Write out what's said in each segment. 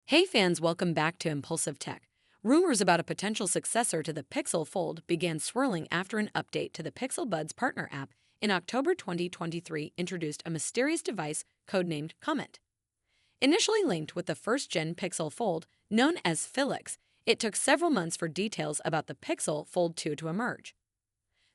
Hey fans, welcome back to Impulsive Tech. Rumors about a potential successor to the Pixel Fold began swirling after an update to the Pixel Buds Partner app in October 2023 introduced a mysterious device codenamed Comet. Initially linked with the first-gen Pixel Fold, known as Felix, it took several months for details about the Pixel Fold 2 to emerge.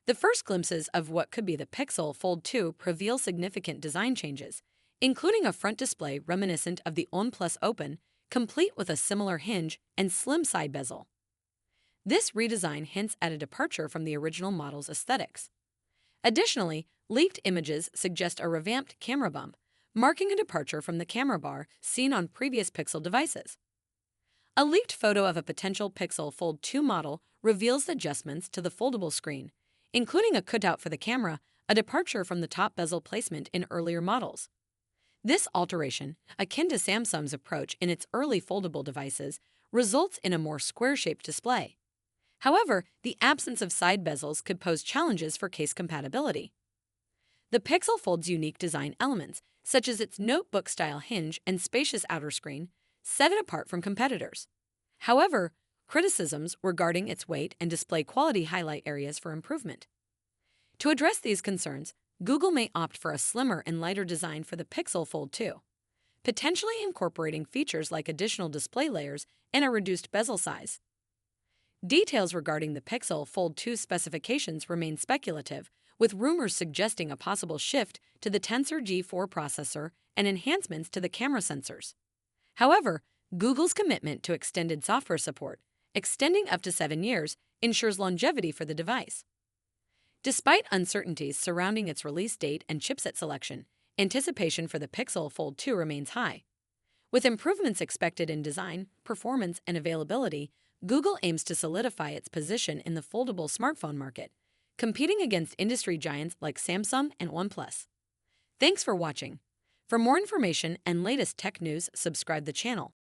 The first glimpses of what could be the Pixel Fold 2 reveal significant design changes, including a front display reminiscent of the OnePlus Open, complete with a similar hinge and slim side bezel. This redesign hints at a departure from the original model's aesthetics. Additionally, leaked images suggest a revamped camera bump, marking a departure from the camera bar seen on previous Pixel devices. A leaked photo of a potential Pixel Fold 2 model reveals adjustments to the foldable screen, including a cutout for the camera, a departure from the top bezel placement in earlier models. This alteration, akin to Samsung's approach in its early foldable devices, results in a more square-shaped display. However, the absence of side bezels could pose challenges for case compatibility. The Pixel Fold's unique design elements, such as its notebook-style hinge and spacious outer screen, set it apart from competitors. However, criticisms regarding its weight and display quality highlight areas for improvement. To address these concerns, Google may opt for a slimmer and lighter design for the Pixel Fold 2, potentially incorporating features like additional display layers and a reduced bezel size. Details regarding the Pixel Fold 2 specifications remain speculative, with rumors suggesting a possible shift to the Tensor G4 processor and enhancements to the camera sensors. However, Google's commitment to extended software support, extending up to 7 years, ensures longevity for the device. Despite uncertainties surrounding its release date and chipset selection, anticipation for the Pixel Fold 2 remains high. With improvements expected in design, performance, and availability, Google aims to solidify its position in the foldable smartphone market, competing against industry giants like Samsung and OnePlus. Thanks for watching. For more information and latest tech news, subscribe the channel.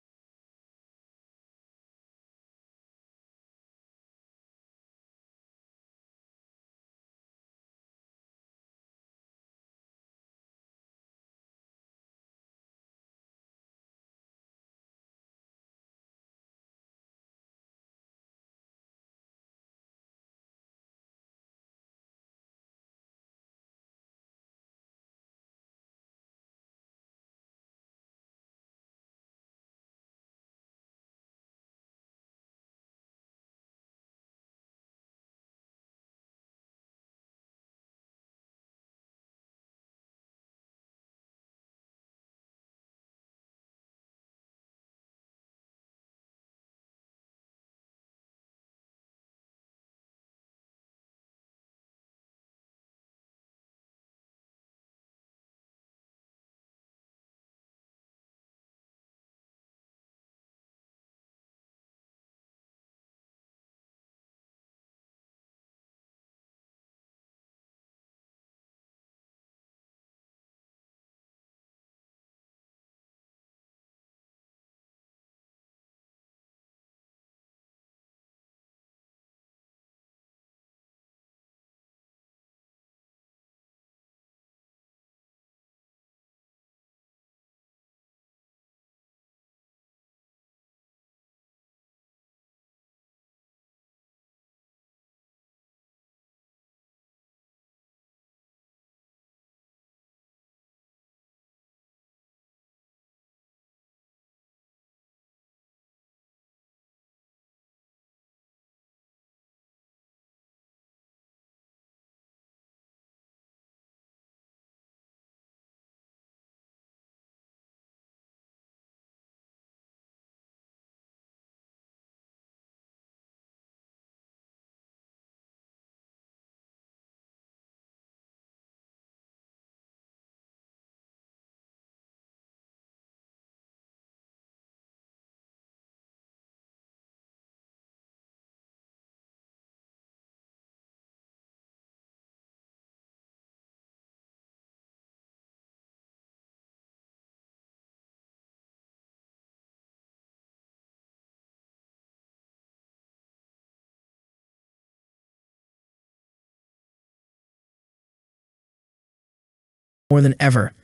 More than ever.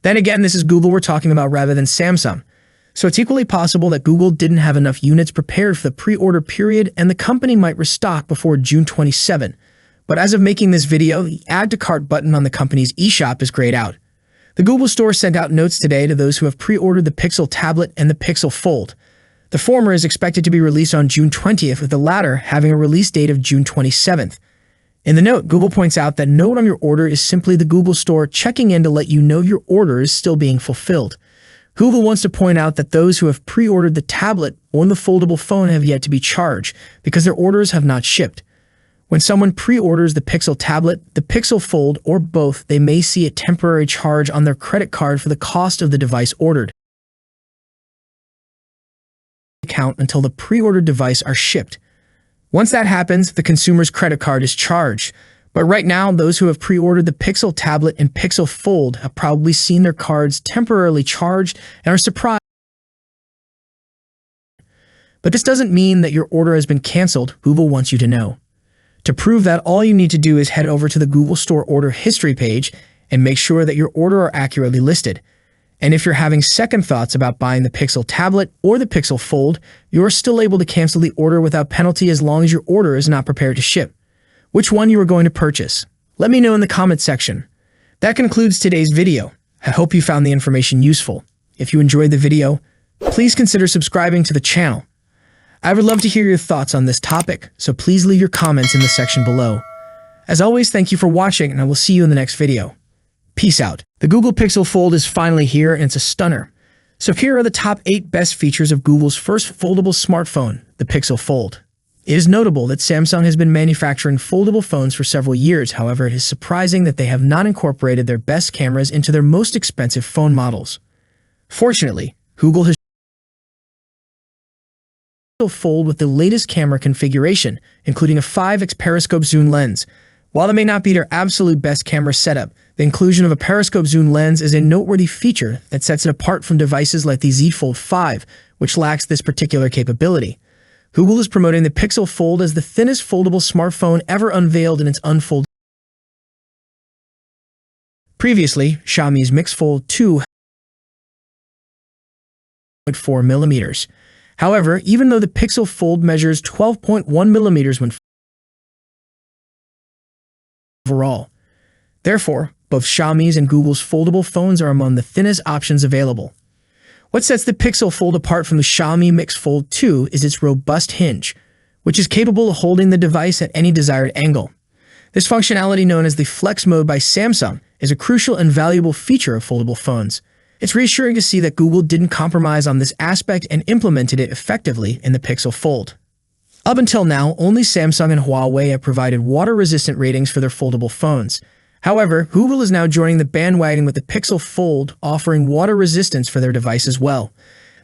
Then again, this is Google we're talking about rather than Samsung. So it's equally possible that Google didn't have enough units prepared for the pre-order period and the company might restock before June 27. But as of making this video, the Add to Cart button on the company's eShop is grayed out. The Google Store sent out notes today to those who have pre-ordered the Pixel tablet and the Pixel Fold. The former is expected to be released on June 20th, with the latter having a release date of June 27th. In the note, Google points out that note on your order is simply the Google Store checking in to let you know your order is still being fulfilled. Google wants to point out that those who have pre-ordered the tablet or the foldable phone have yet to be charged because their orders have not shipped. When someone pre-orders the Pixel tablet, the Pixel Fold, or both, they may see a temporary charge on their credit card for the cost of the device ordered. Account until the pre-ordered device are shipped. Once that happens, the consumer's credit card is charged. But right now, those who have pre-ordered the Pixel tablet and Pixel Fold have probably seen their cards temporarily charged and are surprised. But this doesn't mean that your order has been canceled. Google wants you to know. To prove that, all you need to do is head over to the Google Store order history page and make sure that your order are accurately listed. And if you're having second thoughts about buying the Pixel tablet or the Pixel Fold, you're still able to cancel the order without penalty as long as your order is not prepared to ship. Which one you are going to purchase? Let me know in the comments section. That concludes today's video. I hope you found the information useful. If you enjoyed the video, please consider subscribing to the channel. I would love to hear your thoughts on this topic, so please leave your comments in the section below. As always, thank you for watching, and I will see you in the next video. Peace out. The Google Pixel Fold is finally here, and it's a stunner. So here are the top 8 best features of Google's first foldable smartphone, the Pixel Fold. It is notable that Samsung has been manufacturing foldable phones for several years. However, it is surprising that they have not incorporated their best cameras into their most expensive phone models. Fortunately, Google has Fold with the latest camera configuration, including a 5x periscope zoom lens. While it may not be their absolute best camera setup, the inclusion of a periscope zoom lens is a noteworthy feature that sets it apart from devices like the Z Fold 5, which lacks this particular capability. Google is promoting the Pixel Fold as the thinnest foldable smartphone ever unveiled in its unfolded. Previously, Xiaomi's Mix Fold 2 4 millimeters. However, even though the Pixel Fold measures 12.1 millimeters when overall. Therefore, both Xiaomi's and Google's foldable phones are among the thinnest options available. What sets the Pixel Fold apart from the Xiaomi Mix Fold 2 is its robust hinge, which is capable of holding the device at any desired angle. This functionality, known as the Flex Mode by Samsung, is a crucial and valuable feature of foldable phones. It's reassuring to see that Google didn't compromise on this aspect and implemented it effectively in the Pixel Fold. Up until now, only Samsung and Huawei have provided water-resistant ratings for their foldable phones. However, Google is now joining the bandwagon with the Pixel Fold, offering water resistance for their device as well.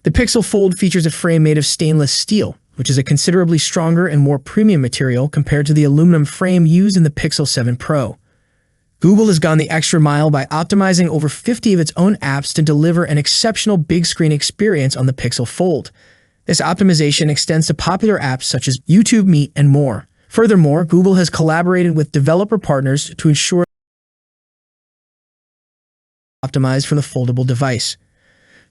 The Pixel Fold features a frame made of stainless steel, which is a considerably stronger and more premium material compared to the aluminum frame used in the Pixel 7 Pro. Google has gone the extra mile by optimizing over 50 of its own apps to deliver an exceptional big screen experience on the Pixel Fold. This optimization extends to popular apps such as YouTube, Meet, and more. Furthermore, Google has collaborated with developer partners to ensure optimized for the foldable device.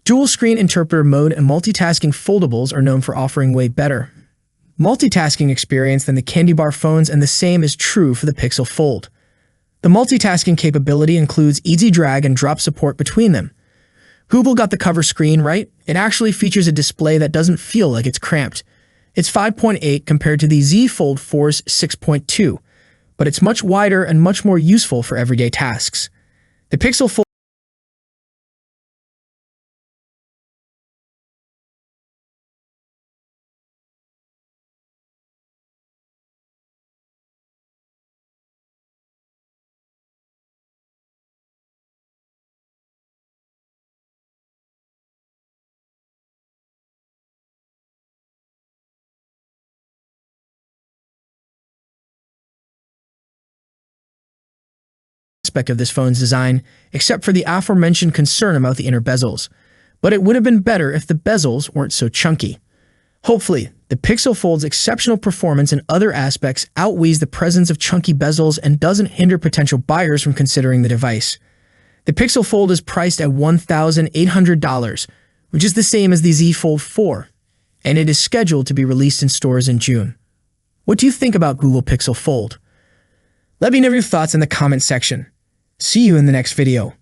Dual screen interpreter mode and multitasking foldables are known for offering way better multitasking experience than the candy bar phones, and the same is true for the Pixel Fold. The multitasking capability includes easy drag and drop support between them. Google got the cover screen right. It actually features a display that doesn't feel like it's cramped. It's 5.8 compared to the Z Fold 4's 6.2, but it's much wider and much more useful for everyday tasks. The Pixel Fold aspect of this phone's design, except for the aforementioned concern about the inner bezels. But it would have been better if the bezels weren't so chunky. Hopefully, the Pixel Fold's exceptional performance in other aspects outweighs the presence of chunky bezels and doesn't hinder potential buyers from considering the device. The Pixel Fold is priced at $1,800, which is the same as the Z Fold 4, and it is scheduled to be released in stores in June. What do you think about Google Pixel Fold? Let me know your thoughts in the comment section. See you in the next video.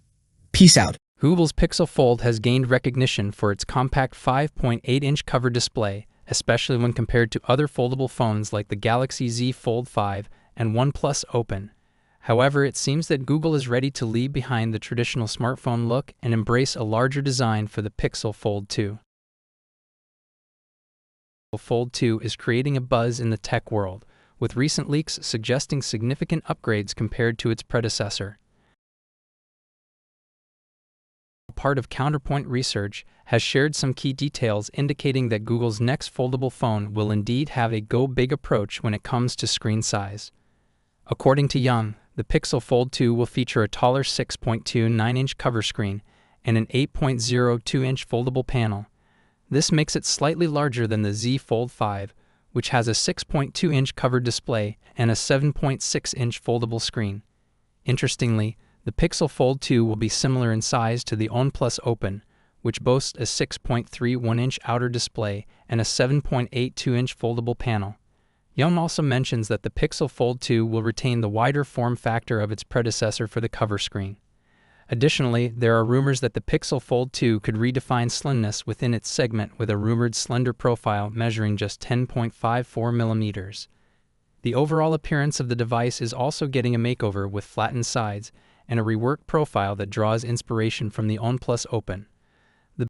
Peace out. Google's Pixel Fold has gained recognition for its compact 5.8-inch cover display, especially when compared to other foldable phones like the Galaxy Z Fold 5 and OnePlus Open. However, it seems that Google is ready to leave behind the traditional smartphone look and embrace a larger design for the Pixel Fold 2. Fold 2 is creating a buzz in the tech world, with recent leaks suggesting significant upgrades compared to its predecessor. Part of Counterpoint Research has shared some key details indicating that Google's next foldable phone will indeed have a go-big approach when it comes to screen size. According to Young, the Pixel Fold 2 will feature a taller 6.29-inch cover screen and an 8.02-inch foldable panel. This makes it slightly larger than the Z Fold 5, which has a 6.2-inch cover display and a 7.6-inch foldable screen. Interestingly, the Pixel Fold 2 will be similar in size to the OnePlus Open, which boasts a 6.31-inch outer display and a 7.82-inch foldable panel. Young also mentions that the Pixel Fold 2 will retain the wider form factor of its predecessor for the cover screen. Additionally, there are rumors that the Pixel Fold 2 could redefine slimness within its segment with a rumored slender profile measuring just 10.54 millimeters. The overall appearance of the device is also getting a makeover with flattened sides and a reworked profile that draws inspiration from the OnePlus Open. The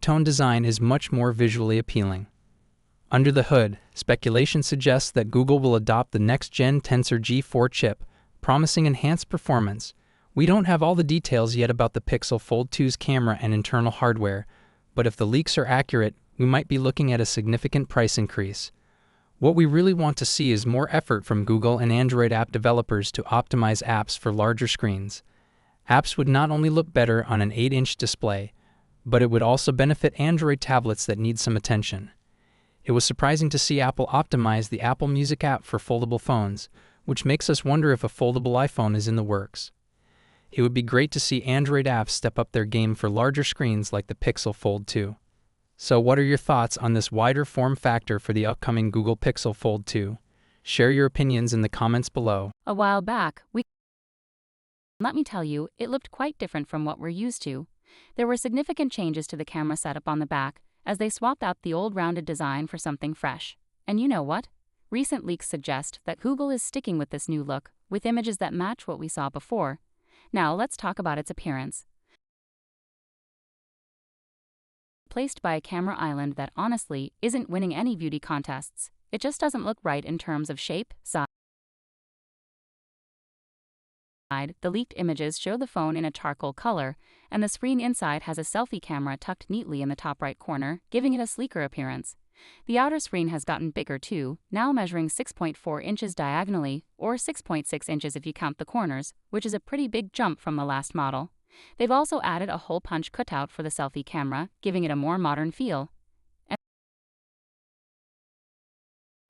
tone design is much more visually appealing. Under the hood, speculation suggests that Google will adopt the next-gen Tensor G4 chip, promising enhanced performance. We don't have all the details yet about the Pixel Fold 2's camera and internal hardware, but if the leaks are accurate, we might be looking at a significant price increase. What we really want to see is more effort from Google and Android app developers to optimize apps for larger screens. Apps would not only look better on an 8-inch display, but it would also benefit Android tablets that need some attention. It was surprising to see Apple optimize the Apple Music app for foldable phones, which makes us wonder if a foldable iPhone is in the works. It would be great to see Android apps step up their game for larger screens like the Pixel Fold 2. So what are your thoughts on this wider form factor for the upcoming Google Pixel Fold 2? Share your opinions in the comments below. A while back, let me tell you, it looked quite different from what we're used to. There were significant changes to the camera setup on the back, as they swapped out the old rounded design for something fresh. And you know what? Recent leaks suggest that Google is sticking with this new look, with images that match what we saw before. Now let's talk about its appearance. Placed by a camera island that honestly isn't winning any beauty contests. It just doesn't look right in terms of shape, size. The leaked images show the phone in a charcoal color, and the screen inside has a selfie camera tucked neatly in the top right corner, giving it a sleeker appearance. The outer screen has gotten bigger too, now measuring 6.4 inches diagonally, or 6.6 inches if you count the corners, which is a pretty big jump from the last model. They've also added a hole punch cutout for the selfie camera, giving it a more modern feel. And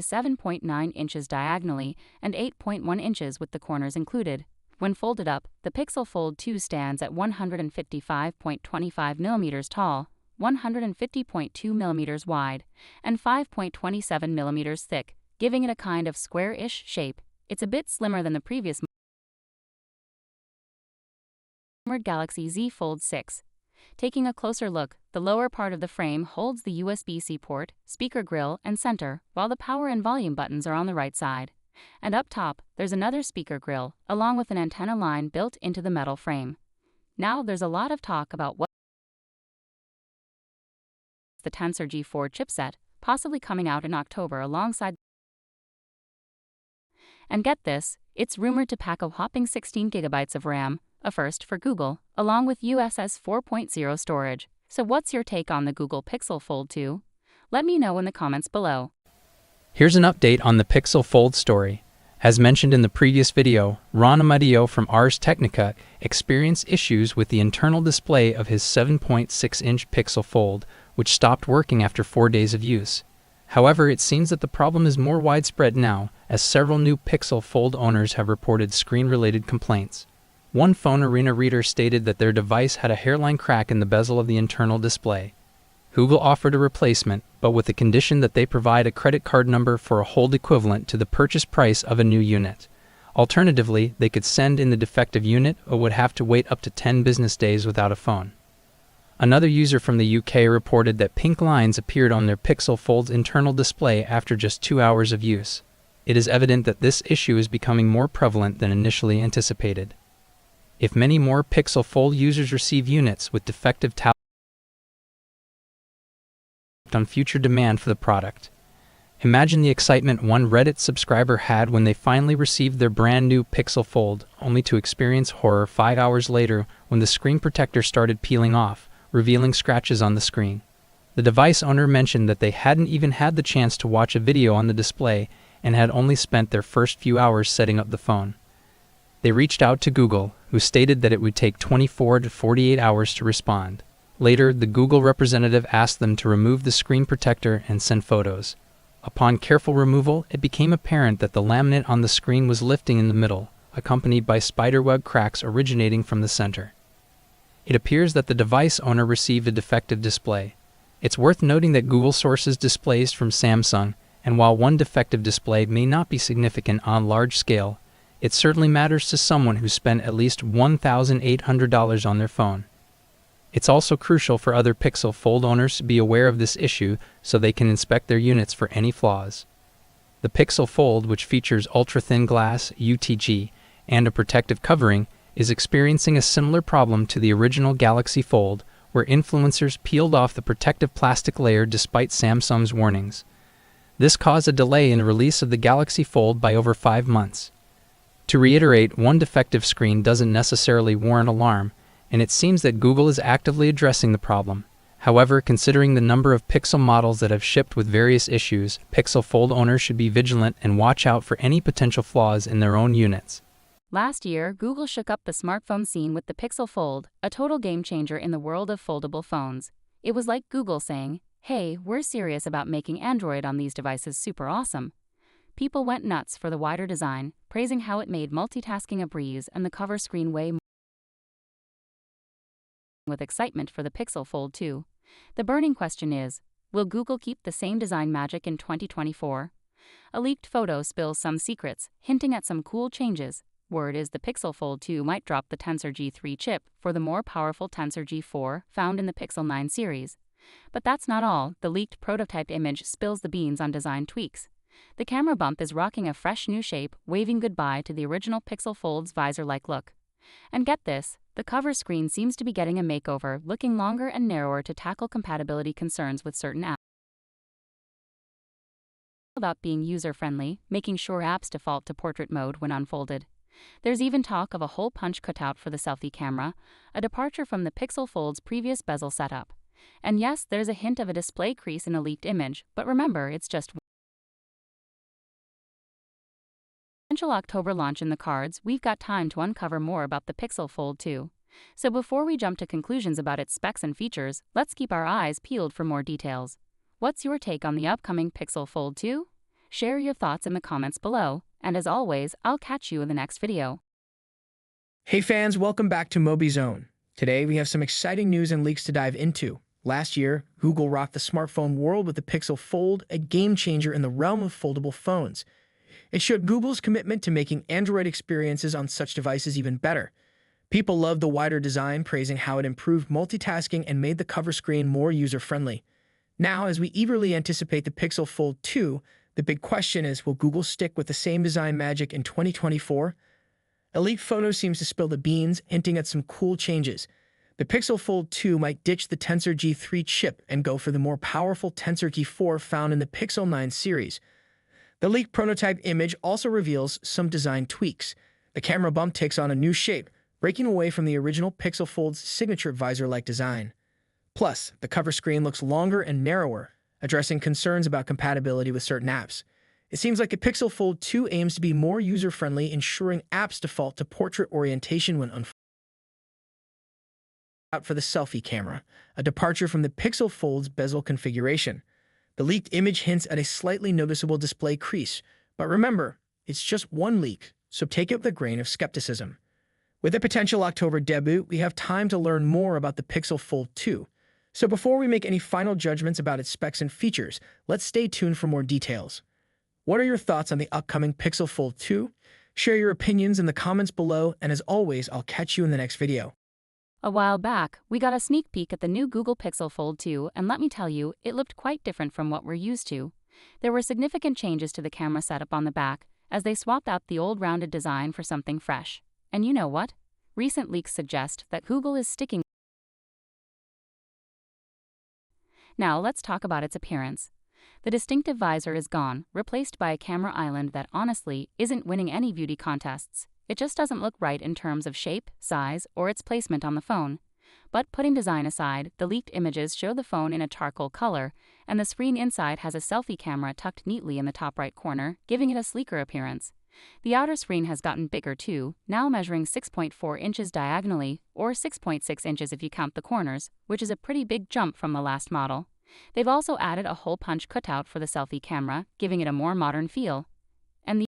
7.9 inches diagonally and 8.1 inches with the corners included. When folded up, the Pixel Fold 2 stands at 155.25 millimeters tall, 150.2 millimeters wide, and 5.27 millimeters thick, giving it a kind of square-ish shape. It's a bit slimmer than the previous Galaxy Z Fold 6. Taking a closer look, the lower part of the frame holds the USB-C port, speaker grill, and center, while the power and volume buttons are on the right side. And up top, there's another speaker grill, along with an antenna line built into the metal frame. Now there's a lot of talk about what the Tensor G4 chipset, possibly coming out in October alongside. And get this, it's rumored to pack a whopping 16 gigabytes of RAM, a first for Google, along with USS 4.0 storage. So what's your take on the Google Pixel Fold 2? Let me know in the comments below. Here's an update on the Pixel Fold story. As mentioned in the previous video, Ron Amadio from Ars Technica experienced issues with the internal display of his 7.6-inch Pixel Fold, which stopped working after 4 days of use. However, it seems that the problem is more widespread now, as several new Pixel Fold owners have reported screen-related complaints. One phone arena reader stated that their device had a hairline crack in the bezel of the internal display. Google offered a replacement, but with the condition that they provide a credit card number for a hold equivalent to the purchase price of a new unit. Alternatively, they could send in the defective unit or would have to wait up to 10 business days without a phone. Another user from the UK reported that pink lines appeared on their Pixel Fold's internal display after just 2 hours of use. It is evident that this issue is becoming more prevalent than initially anticipated. If many more Pixel Fold users receive units with defective tablets on future demand for the product. Imagine the excitement one Reddit subscriber had when they finally received their brand new Pixel Fold, only to experience horror 5 hours later when the screen protector started peeling off, revealing scratches on the screen. The device owner mentioned that they hadn't even had the chance to watch a video on the display and had only spent their first few hours setting up the phone. They reached out to Google, who stated that it would take 24 to 48 hours to respond. Later, the Google representative asked them to remove the screen protector and send photos. Upon careful removal, it became apparent that the laminate on the screen was lifting in the middle, accompanied by spiderweb cracks originating from the center. It appears that the device owner received a defective display. It's worth noting that Google sources displays from Samsung, and while one defective display may not be significant on large scale, it certainly matters to someone who spent at least $1,800 on their phone. It's also crucial for other Pixel Fold owners to be aware of this issue so they can inspect their units for any flaws. The Pixel Fold, which features ultra-thin glass, UTG, and a protective covering, is experiencing a similar problem to the original Galaxy Fold, where influencers peeled off the protective plastic layer despite Samsung's warnings. This caused a delay in the release of the Galaxy Fold by over 5 months. To reiterate, one defective screen doesn't necessarily warrant alarm, and it seems that Google is actively addressing the problem. However, considering the number of Pixel models that have shipped with various issues, Pixel Fold owners should be vigilant and watch out for any potential flaws in their own units. Last year, Google shook up the smartphone scene with the Pixel Fold, a total game changer in the world of foldable phones. It was like Google saying, "Hey, we're serious about making Android on these devices super awesome." People went nuts for the wider design, praising how it made multitasking a breeze and the cover screen way more with excitement for the Pixel Fold 2. The burning question is, will Google keep the same design magic in 2024? A leaked photo spills some secrets, hinting at some cool changes. Word is the Pixel Fold 2 might drop the Tensor G3 chip for the more powerful Tensor G4 found in the Pixel 9 series. But that's not all. The leaked prototype image spills the beans on design tweaks. The camera bump is rocking a fresh new shape, waving goodbye to the original Pixel Fold's visor-like look. And get this, the cover screen seems to be getting a makeover, looking longer and narrower to tackle compatibility concerns with certain apps. About being user-friendly, making sure apps default to portrait mode when unfolded. There's even talk of a hole punch cutout for the selfie camera, a departure from the Pixel Fold's previous bezel setup. And yes, there's a hint of a display crease in a leaked image, but remember, it's just potential October launch in the cards. We've got time to uncover more about the Pixel Fold 2. So before we jump to conclusions about its specs and features, let's keep our eyes peeled for more details. What's your take on the upcoming Pixel Fold 2? Share your thoughts in the comments below, and as always, I'll catch you in the next video. Hey fans, welcome back to MobiZone. Today we have some exciting news and leaks to dive into. Last year, Google rocked the smartphone world with the Pixel Fold, a game changer in the realm of foldable phones. It showed Google's commitment to making Android experiences on such devices even better. People loved the wider design, praising how it improved multitasking and made the cover screen more user-friendly. Now, as we eagerly anticipate the Pixel Fold 2, the big question is, will Google stick with the same design magic in 2024? A leaked photo seems to spill the beans, hinting at some cool changes. The Pixel Fold 2 might ditch the Tensor G3 chip and go for the more powerful Tensor G4 found in the Pixel 9 series. The leaked prototype image also reveals some design tweaks. The camera bump takes on a new shape, breaking away from the original Pixel Fold's signature visor-like design. Plus, the cover screen looks longer and narrower, addressing concerns about compatibility with certain apps. It seems like the Pixel Fold 2 aims to be more user-friendly, ensuring apps default to portrait orientation when unfolded. Out for the selfie camera, a departure from the Pixel Fold's bezel configuration. The leaked image hints at a slightly noticeable display crease, but remember, it's just one leak, so take it with a grain of skepticism. With a potential October debut, we have time to learn more about the Pixel Fold 2. So before we make any final judgments about its specs and features, let's stay tuned for more details. What are your thoughts on the upcoming Pixel Fold 2? Share your opinions in the comments below, and as always, I'll catch you in the next video. A while back, we got a sneak peek at the new Google Pixel Fold 2, and let me tell you, it looked quite different from what we're used to. There were significant changes to the camera setup on the back, as they swapped out the old rounded design for something fresh. And you know what? Recent leaks suggest that Google is sticking. Now let's talk about its appearance. The distinctive visor is gone, replaced by a camera island that honestly isn't winning any beauty contests. It just doesn't look right in terms of shape, size, or its placement on the phone. But putting design aside, the leaked images show the phone in a charcoal color, and the screen inside has a selfie camera tucked neatly in the top right corner, giving it a sleeker appearance. The outer screen has gotten bigger too, now measuring 6.4 inches diagonally, or 6.6 inches if you count the corners, which is a pretty big jump from the last model. They've also added a hole punch cutout for the selfie camera, giving it a more modern feel. And the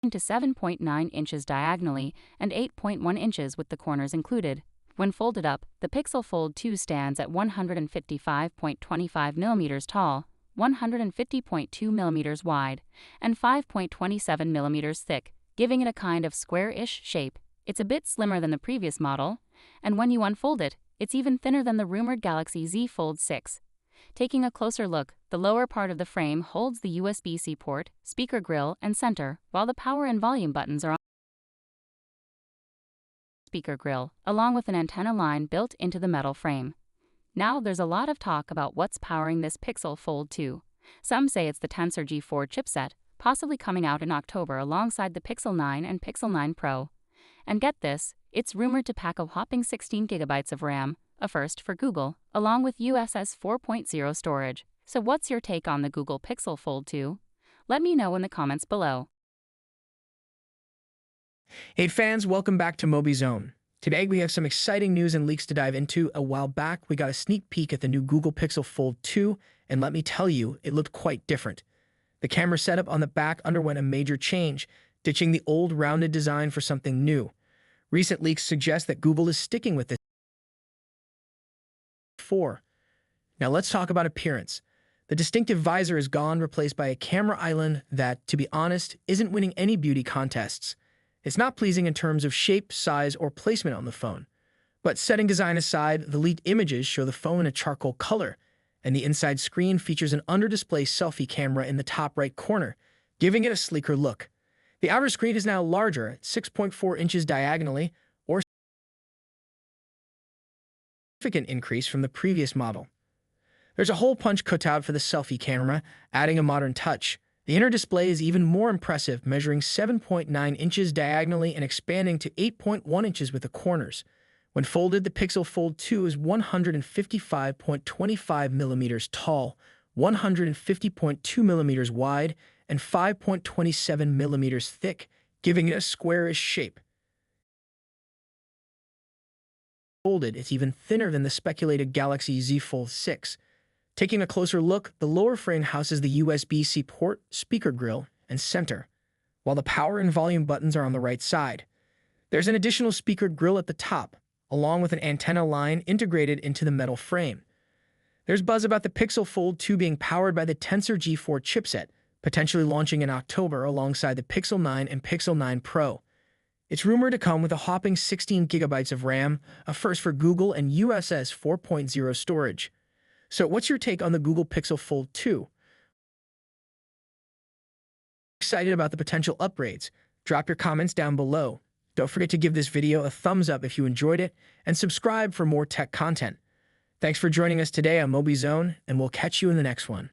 to 7.9 inches diagonally and 8.1 inches with the corners included. When folded up, the Pixel Fold 2 stands at 155.25 millimeters tall, 150.2 millimeters wide, and 5.27 millimeters thick, giving it a kind of square-ish shape. It's a bit slimmer than the previous model, and when you unfold it, it's even thinner than the rumored Galaxy Z Fold 6. Taking a closer look, the lower part of the frame holds the USB-C port, speaker grille, and center, while the power and volume buttons are on the speaker grille, along with an antenna line built into the metal frame. Now there's a lot of talk about what's powering this Pixel Fold 2. Some say it's the Tensor G4 chipset, possibly coming out in October alongside the Pixel 9 and Pixel 9 Pro. And get this, it's rumored to pack a whopping 16 gigabytes of RAM, a first for Google, along with USS 4.0 storage. So what's your take on the Google Pixel Fold 2? Let me know in the comments below. Hey fans, welcome back to MobiZone. Today we have some exciting news and leaks to dive into. A while back, we got a sneak peek at the new Google Pixel Fold 2, and let me tell you, it looked quite different. The camera setup on the back underwent a major change, ditching the old rounded design for something new. Recent leaks suggest that Google is sticking with this. Now let's talk about appearance. The distinctive visor is gone, replaced by a camera island that, to be honest, isn't winning any beauty contests. It's not pleasing in terms of shape, size, or placement on the phone. But setting design aside, the leaked images show the phone in a charcoal color, and the inside screen features an under-display selfie camera in the top right corner, giving it a sleeker look. The outer screen is now larger, at 6.4 inches diagonally, or a significant increase from the previous model. There's a hole punch cutout for the selfie camera, adding a modern touch. The inner display is even more impressive, measuring 7.9 inches diagonally and expanding to 8.1 inches with the corners. When folded, the Pixel Fold 2 is 155.25 millimeters tall, 150.2 millimeters wide, and 5.27 millimeters thick, giving it a squarish shape. Folded, it's even thinner than the speculated Galaxy Z Fold 6. Taking a closer look, the lower frame houses the USB-C port, speaker grille, and center, while the power and volume buttons are on the right side. There's an additional speaker grille at the top, along with an antenna line integrated into the metal frame. There's buzz about the Pixel Fold 2 being powered by the Tensor G4 chipset, potentially launching in October alongside the Pixel 9 and Pixel 9 Pro. It's rumored to come with a whopping 16 gigabytes of RAM, a first for Google, and USS 4.0 storage. So what's your take on the Google Pixel Fold 2? Excited about the potential upgrades? Drop your comments down below. Don't forget to give this video a thumbs up if you enjoyed it, and subscribe for more tech content. Thanks for joining us today on MobiZone, and we'll catch you in the next one.